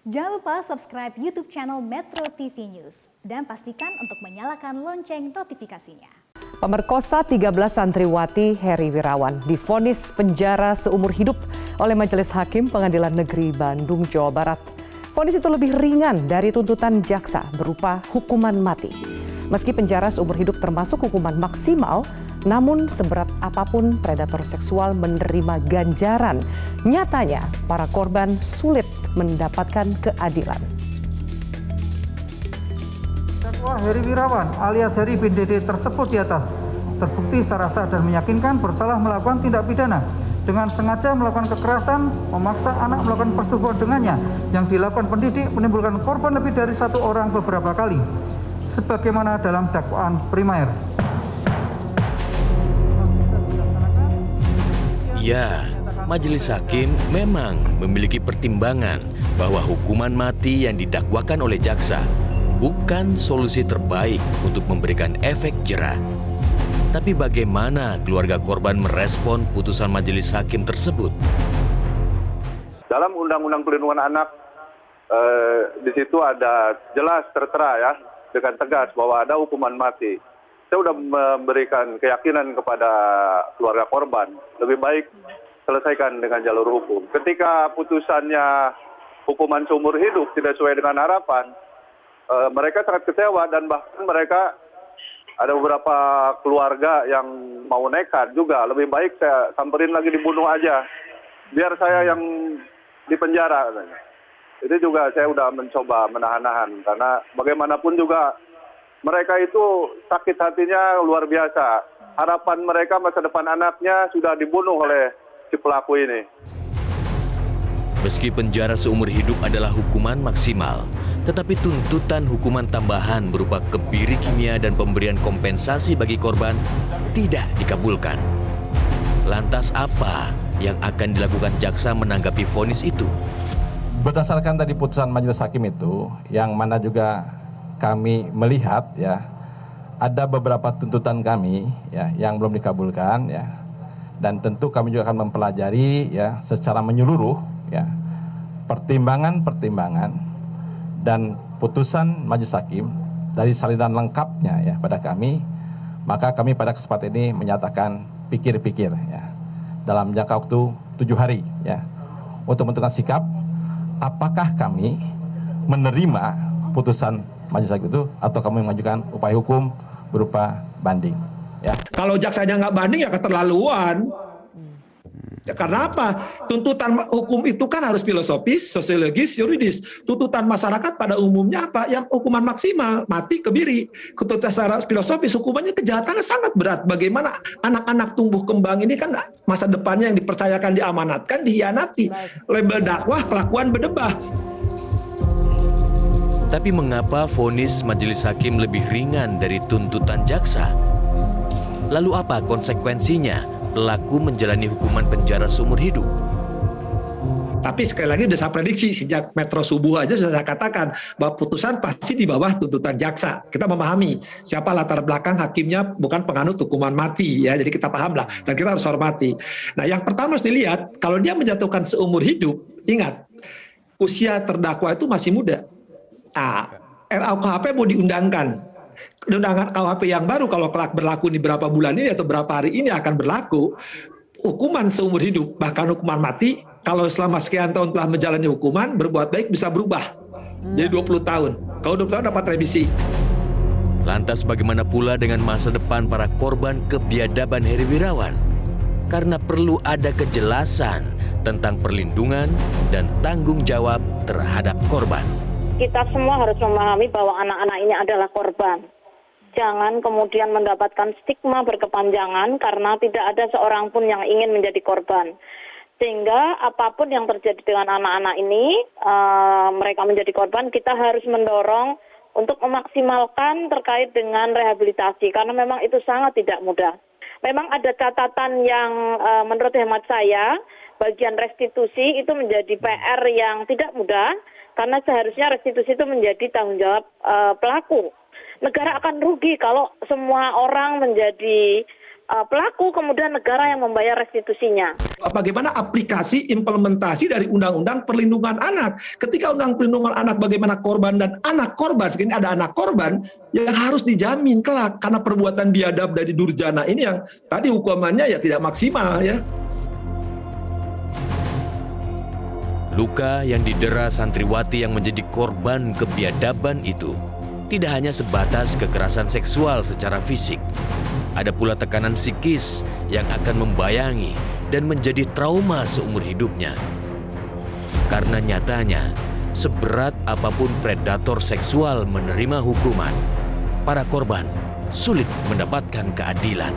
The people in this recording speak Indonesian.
Jangan lupa subscribe YouTube channel Metro TV News dan pastikan untuk menyalakan lonceng notifikasinya. Pemerkosa 13 santriwati Heri Wirawan divonis penjara seumur hidup oleh Majelis Hakim Pengadilan Negeri Bandung, Jawa Barat. Vonis itu lebih ringan dari tuntutan jaksa berupa hukuman mati. Meski penjara seumur hidup termasuk hukuman maksimal, namun seberat apapun predator seksual menerima ganjaran, nyatanya para korban sulit mendapatkan keadilan. Terdakwa Heri Wirawan alias Heri bin Dede tersebut di atas terbukti secara sah dan meyakinkan bersalah melakukan tindak pidana dengan sengaja melakukan kekerasan, memaksa anak melakukan persetubuhan dengannya yang dilakukan pendidik menimbulkan korban lebih dari satu orang beberapa kali, sebagaimana dalam dakwaan primer. Ya, Majelis Hakim memang memiliki pertimbangan bahwa hukuman mati yang didakwakan oleh jaksa bukan solusi terbaik untuk memberikan efek jera. Tapi bagaimana keluarga korban merespon putusan Majelis Hakim tersebut? Dalam Undang-Undang Perlindungan Anak, di situ ada jelas tertera ya, dengan tegas bahwa ada hukuman mati. Saya sudah memberikan keyakinan kepada keluarga korban, lebih baik selesaikan dengan jalur hukum. Ketika putusannya hukuman seumur hidup tidak sesuai dengan harapan, mereka sangat kecewa dan bahkan mereka ada beberapa keluarga yang mau nekat juga. Lebih baik saya samperin lagi dibunuh aja, biar saya yang dipenjara. Itu juga saya sudah mencoba menahan-nahan karena bagaimanapun juga mereka itu sakit hatinya luar biasa. Harapan mereka masa depan anaknya sudah dibunuh oleh si pelaku ini. Meski penjara seumur hidup adalah hukuman maksimal, tetapi tuntutan hukuman tambahan berupa kebiri kimia dan pemberian kompensasi bagi korban tidak dikabulkan. Lantas apa yang akan dilakukan jaksa menanggapi vonis itu? Berdasarkan tadi putusan Majelis Hakim itu, yang mana juga kami melihat ya, ada beberapa tuntutan kami ya yang belum dikabulkan ya. Dan tentu kami juga akan mempelajari ya secara menyeluruh ya pertimbangan-pertimbangan dan putusan Majelis Hakim dari salinan lengkapnya ya pada kami, maka kami pada kesempatan ini menyatakan pikir-pikir ya dalam jangka waktu 7 hari ya untuk menentukan sikap apakah kami menerima putusan Majelis Hakim itu atau kami mengajukan upaya hukum berupa banding. Ya. Kalau jaksanya nggak banding ya keterlaluan. Ya, karena apa? Tuntutan hukum itu kan harus filosofis, sosiologis, yuridis. Tuntutan masyarakat pada umumnya apa? Yang hukuman maksimal, mati, kebiri. Tuntutan secara filosofis hukumannya kejahatannya sangat berat. Bagaimana anak-anak tumbuh kembang ini kan masa depannya yang dipercayakan, diamanatkan, dihianati. Label dakwah, kelakuan berdebah. Tapi mengapa vonis Majelis Hakim lebih ringan dari tuntutan jaksa? Lalu apa konsekuensinya pelaku menjalani hukuman penjara seumur hidup? Tapi sekali lagi sudah saya prediksi sejak Metro Subuh aja sudah saya katakan bahwa putusan pasti di bawah tuntutan jaksa. Kita memahami siapa latar belakang hakimnya bukan penganut hukuman mati ya, jadi kita paham lah dan kita harus hormati. Nah yang pertama harus dilihat kalau dia menjatuhkan seumur hidup, ingat usia terdakwa itu masih muda. RUKHP mau diundangkan. Undangan KUHP yang baru kalau kelak berlaku di berapa bulan ini atau berapa hari ini akan berlaku hukuman seumur hidup bahkan hukuman mati kalau selama sekian tahun telah menjalani hukuman berbuat baik bisa berubah jadi 20 tahun. Kalau 20 tahun dapat revisi. Lantas bagaimana pula dengan masa depan para korban kebiadaban Heri Wirawan? Karena perlu ada kejelasan tentang perlindungan dan tanggung jawab terhadap korban. Kita semua harus memahami bahwa anak-anak ini adalah korban. Jangan kemudian mendapatkan stigma berkepanjangan karena tidak ada seorang pun yang ingin menjadi korban. Sehingga apapun yang terjadi dengan anak-anak ini, mereka menjadi korban, kita harus mendorong untuk memaksimalkan terkait dengan rehabilitasi. Karena memang itu sangat tidak mudah. Memang ada catatan yang menurut hemat saya, bagian restitusi itu menjadi PR yang tidak mudah. Karena seharusnya restitusi itu menjadi tanggung jawab pelaku. Negara akan rugi kalau semua orang menjadi pelaku, kemudian negara yang membayar restitusinya. Bagaimana aplikasi implementasi dari Undang-Undang Perlindungan Anak? Ketika Undang Perlindungan Anak bagaimana korban dan anak korban, segini ada anak korban yang harus dijamin kelak karena perbuatan biadab dari durjana ini yang tadi hukumannya ya tidak maksimal ya. Luka yang didera santriwati yang menjadi korban kebiadaban itu tidak hanya sebatas kekerasan seksual secara fisik. Ada pula tekanan psikis yang akan membayangi dan menjadi trauma seumur hidupnya. Karena nyatanya, seberat apapun predator seksual menerima hukuman, para korban sulit mendapatkan keadilan.